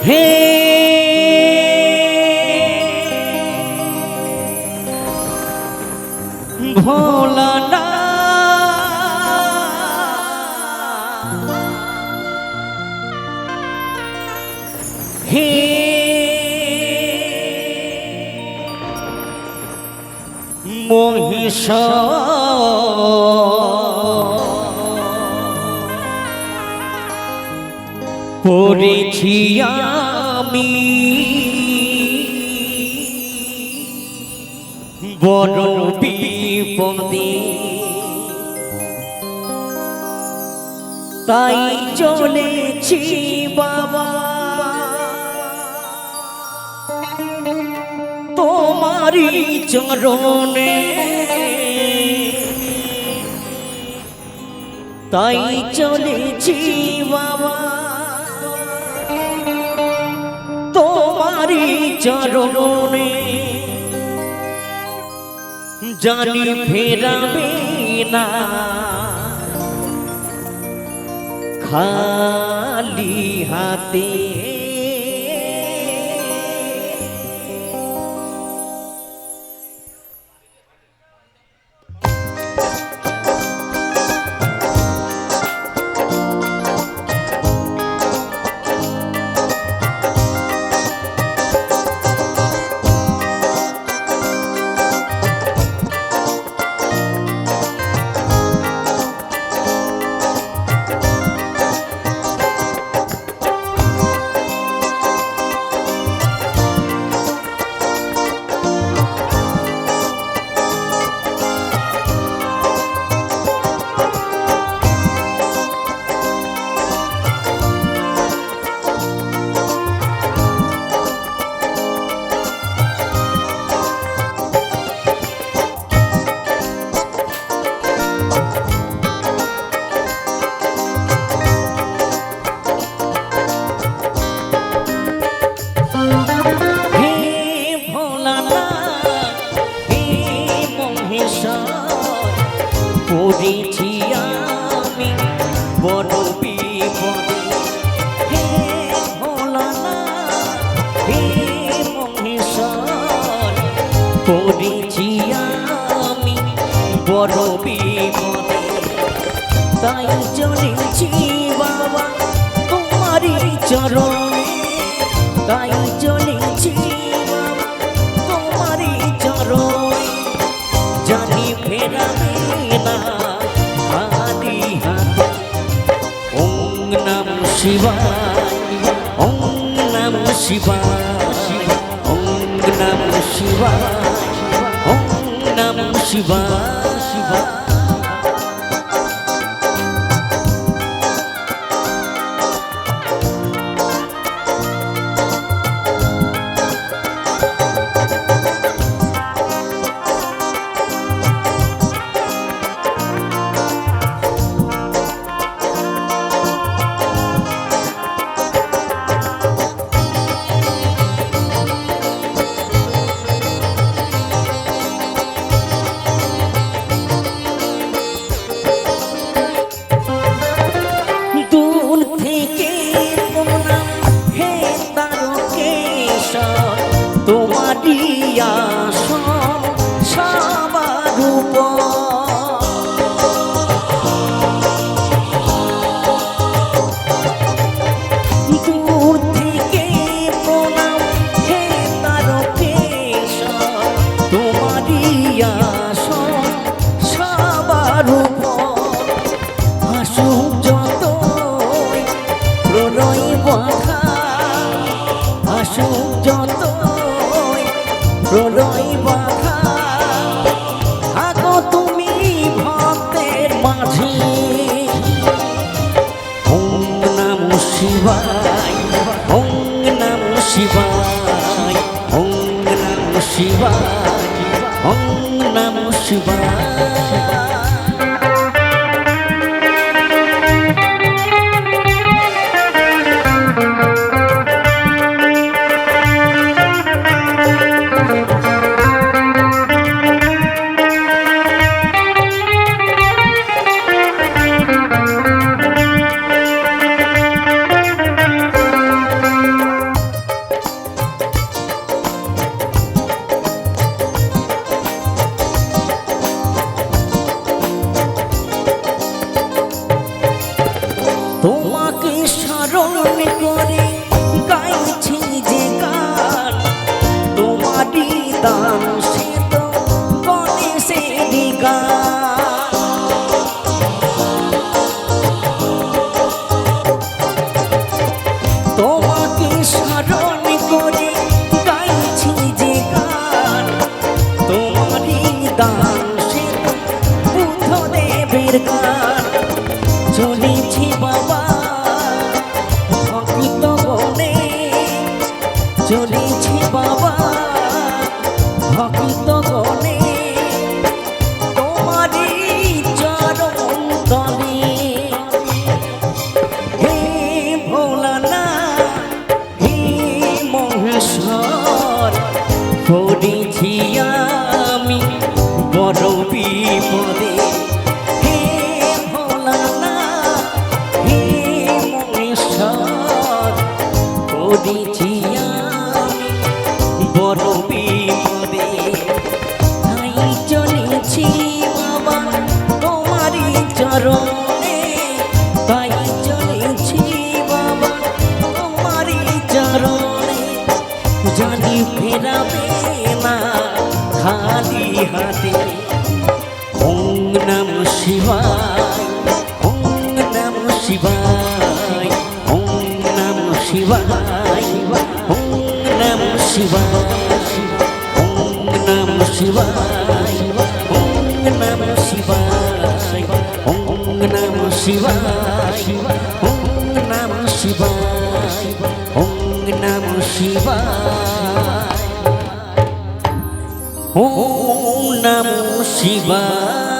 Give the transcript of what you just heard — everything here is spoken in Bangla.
হে ভোলানা হে মহেশ্বর পড়েছি আমি বড় বিপদে তাই চলেছি বাবা তোমারই চরণে তাই চলেছি বাবা তোমারই চরণে জানি ফেরাবে না খালি হাতে পড়েছি আমি বড় বিপদে হে ভোলানা হে মহেশ্বর পড়েছি আমি বড় বিপদে তাই চলেছি বাবা তোমারই চরণে তাই চলেছি বাবা তোমারই চরণে জানি ফেরাবে না খালি হাতে ওম নমঃ শিবায় ওম নমঃ শিবায় ওম নমঃ শিবায় ওম নমঃ শিবায় তোমারই আসন সবার দূর থেকে প্রণাম হে তারকেশ্বর তোমারই আসন সবার আসুক যতই প্রণয় বাধা আসুক যত প্রলয় বাধা থাকো তুমি ভক্তের মাঝে ওম নমঃ শিবায় ওম নমঃ শিবায় ওম নমঃ শিবায় ওম নমঃ শিবায় স্মরণ করে গাইছি যে গান তোমারই দান সে তো গণেশেরই গান তোমাকে স্মরণ করে গাইছি যে গান তোমারই দান সে তো বুদ্ধদেবের গান চলেছি বাবা ভক্ত গণে চলেছি বাবা ভক্ত গণে তোমারই চরণ তলে হে ভোলানাথ হে মহেশ্বর পড়েছি আমি বড় বিপদে হে ভোলানাথ হে মহেশ্বর পড়েছি আমি বড় বিপদে তাই চলেছি বাবা তোমারই চরণে তাই চলেছি বাবা তোমারই চরণে জানি ফেরাবে না খালি হাতে ওং নমঃ শিবায় ওং নমঃ শিবায় ওং নমঃ শিবায় ওং নমঃ শিবায় ওং নমঃ শিবায় ওং নমঃ শিবায় ওং নমঃ শিবায় ওং নমঃ শিবায় ওং নমঃ শিবায় ওম নমঃ শিবায়।